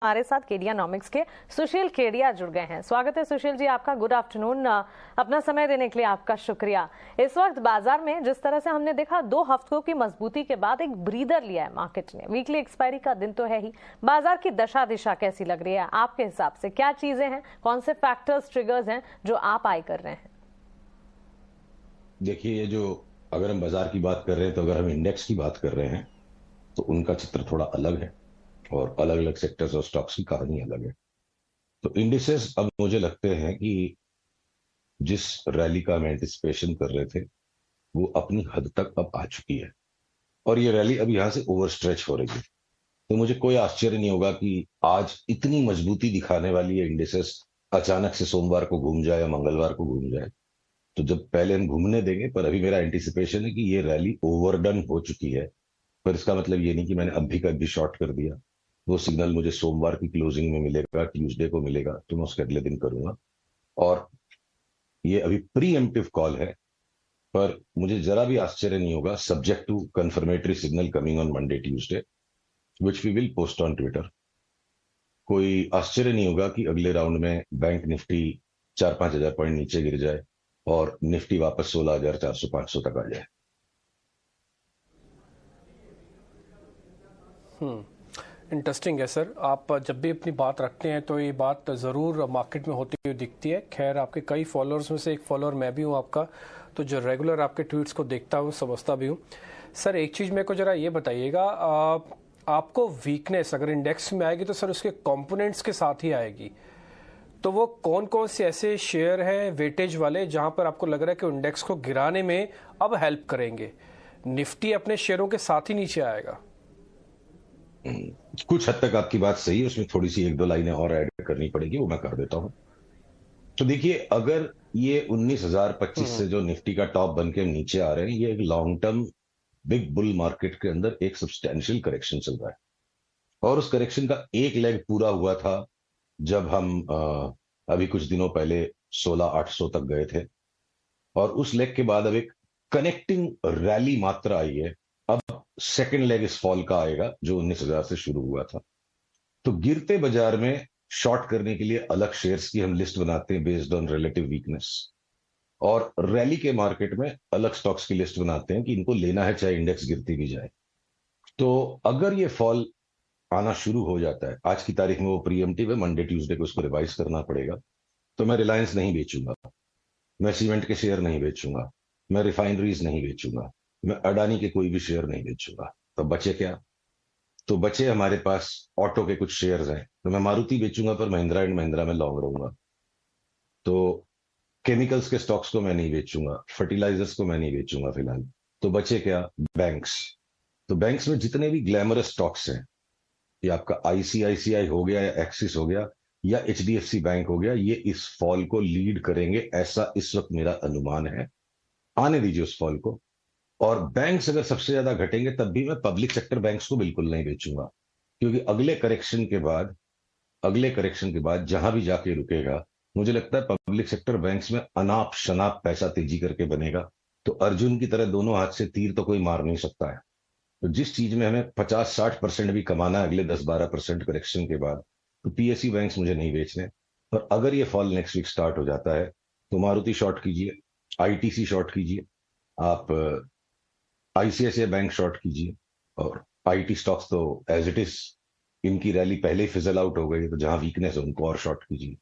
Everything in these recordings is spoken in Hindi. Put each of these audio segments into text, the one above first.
हमारे साथ केडियानॉमिक्स के सुशील केडिया जुड़ गए हैं। स्वागत है सुशील जी आपका। Good afternoon. अपना समय देने के लिए आपका शुक्रिया। इस वक्त बाजार में जिस तरह से हमने देखा 2 हफ्तों की मजबूती के बाद एक ब्रीदर लिया है मार्केट ने। वीकली एक्सपायरी का दिन तो है ही, बाजार की दशा दिशा कैसी लग रही है आपके हिसाब से? क्या चीजें हैं, कौन से फैक्टर्स ट्रिगर्स हैं जो आप आई कर रहे हैं? देखिए, ये जो अगर हम बाजार की बात कर रहे हैं तो अगर हम इंडेक्स की बात कर रहे हैं तो उनका चित्र थोड़ा अलग है और अलग अलग सेक्टर्स और स्टॉक्स की कहानी अलग है। तो इंडिसेस अब मुझे लगते हैं कि जिस रैली का हम एंटिसिपेशन कर रहे थे वो अपनी हद तक अब आ चुकी है और ये रैली अब यहां से ओवर स्ट्रेच हो रही है। तो मुझे कोई आश्चर्य नहीं होगा कि आज इतनी मजबूती दिखाने वाली है इंडिसेस अचानक से सोमवार को घूम जाए या मंगलवार को घूम जाए। तो जब पहले हम घूमने देंगे, पर अभी मेरा एंटिसिपेशन है कि ये रैली ओवरडन हो चुकी है। पर इसका मतलब ये नहीं कि मैंने अभी का भी शॉर्ट कर दिया। वो सिग्नल मुझे सोमवार की क्लोजिंग में मिलेगा, ट्यूसडे को मिलेगा, तो मैं उसके अगले दिन करूंगा। और ये अभी प्री एम्प्टिव कॉल है, पर मुझे जरा भी आश्चर्य नहीं होगा, subject to confirmatory signal coming on Monday Tuesday which we will post on Twitter. कोई आश्चर्य नहीं होगा कि अगले राउंड में बैंक निफ्टी 4-5 हजार पॉइंट नीचे गिर जाए और निफ्टी वापस 16,400-500 तक आ जाए। इंटरेस्टिंग है सर। आप जब भी अपनी बात रखते हैं तो ये बात ज़रूर मार्केट में होती हुई दिखती है। खैर, आपके कई फॉलोअर्स में से एक फॉलोअर मैं भी हूँ आपका, तो जो रेगुलर आपके ट्वीट्स को देखता हूँ, समझता भी हूँ। सर, एक चीज़ मेरे को ज़रा ये बताइएगा, आपको वीकनेस अगर इंडेक्स में आएगी तो सर उसके कंपोनेंट्स के साथ ही आएगी। तो वो कौन कौन से ऐसे शेयर हैं वेटेज वाले जहां पर आपको लग रहा है कि इंडेक्स को गिराने में अब हेल्प करेंगे? निफ्टी अपने शेयरों के साथ ही नीचे आएगा? कुछ हद तक आपकी बात सही है, उसमें थोड़ी सी 1-2 लाइनें और ऐड करनी पड़ेगी, वो मैं कर देता हूं। तो देखिए, अगर ये 19,025 से जो निफ्टी का टॉप बन के नीचे आ रहे हैं, ये एक long term big bull market के अंदर एक सब्सटैंशियल करेक्शन चल रहा है। और उस करेक्शन का एक लेग पूरा हुआ था जब हम अभी कुछ दिनों पहले 16,800 तक गए थे, और उस लेग के बाद अब एक कनेक्टिंग रैली मात्र आई है। अब सेकंड लेग इस फॉल का आएगा जो 19,000 से शुरू हुआ था। तो गिरते बाजार में शॉर्ट करने के लिए अलग शेयर्स की हम लिस्ट बनाते हैं बेस्ड ऑन रिलेटिव वीकनेस, और रैली के मार्केट में अलग स्टॉक्स की लिस्ट बनाते हैं कि इनको लेना है चाहे इंडेक्स गिरती भी जाए। तो अगर ये फॉल आना शुरू हो जाता है, आज की तारीख में वो प्रीएम्प्टिव है, मंडे ट्यूसडे को उसको रिवाइज करना पड़ेगा, तो मैं रिलायंस नहीं बेचूंगा, मैं सीमेंट के शेयर नहीं बेचूंगा, मैं रिफाइनरीज नहीं बेचूंगा, मैं अडानी के कोई भी शेयर नहीं बेचूंगा। तो बचे क्या? तो बचे हमारे पास ऑटो के कुछ शेयर्स हैं, तो मैं मारुति बेचूंगा पर महिंद्रा एंड महिंद्रा में लॉन्ग रहूंगा। तो केमिकल्स के स्टॉक्स को मैं नहीं बेचूंगा, फर्टिलाइजर्स को मैं नहीं बेचूंगा फिलहाल। तो बचे क्या? बैंक्स। तो बैंक्स में जितने भी ग्लैमरस स्टॉक्स हैं, ये आपका आईसीआईसीआई हो गया या एक्सिस हो गया या एचडीएफसी बैंक हो गया, ये इस फॉल को लीड करेंगे, ऐसा इस वक्त मेरा अनुमान है। आने दीजिए उस फॉल को। और बैंक्स अगर सबसे ज्यादा घटेंगे तब भी मैं पब्लिक सेक्टर बैंक्स को बिल्कुल नहीं बेचूंगा, क्योंकि अगले करेक्शन के बाद जहां भी जाके रुकेगा, मुझे लगता है पब्लिक सेक्टर बैंक्स में अनाप शनाप पैसा तेजी करके बनेगा। तो अर्जुन की तरह दोनों हाथ से तीर तो कोई मार नहीं सकता है। तो जिस चीज में हमें 50-60% भी कमाना है अगले 10-12% करेक्शन के बाद, तो पीएसयू बैंक्स मुझे नहीं बेचने। और अगर ये फॉल नेक्स्ट वीक स्टार्ट हो जाता है तो मारुति शॉर्ट कीजिए, आईटीसी शॉर्ट कीजिए, आप आईसीआईसीआई बैंक शॉर्ट कीजिए, और आईटी स्टॉक्स तो एज इट इज इनकी रैली पहले ही फिजल आउट हो गई, तो जहां वीकनेस है उनको और शॉर्ट कीजिए।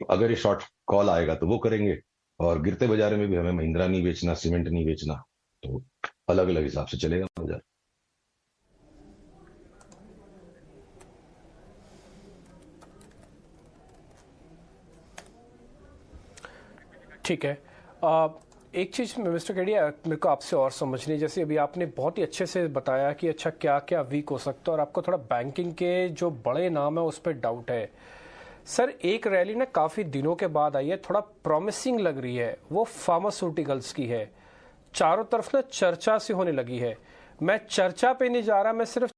तो अगर ये शॉर्ट कॉल आएगा तो वो करेंगे, और गिरते बाजार में भी हमें महिंद्रा नहीं बेचना, सीमेंट नहीं बेचना, तो अलग अलग हिसाब से चलेगा बाजार। ठीक है। एक चीज़ मिस्टर केडिया मेरे को आपसे और समझनी, जैसे अभी आपने बहुत ही अच्छे से बताया कि अच्छा क्या क्या वीक हो सकता है, और आपको थोड़ा बैंकिंग के जो बड़े नाम है उस पर डाउट है। सर, एक रैली ना काफ़ी दिनों के बाद आई है, थोड़ा प्रॉमिसिंग लग रही है, वो फार्मास्यूटिकल्स की है। चारों तरफ ना चर्चा सी होने लगी है। मैं चर्चा पे नहीं जा रहा, मैं सिर्फ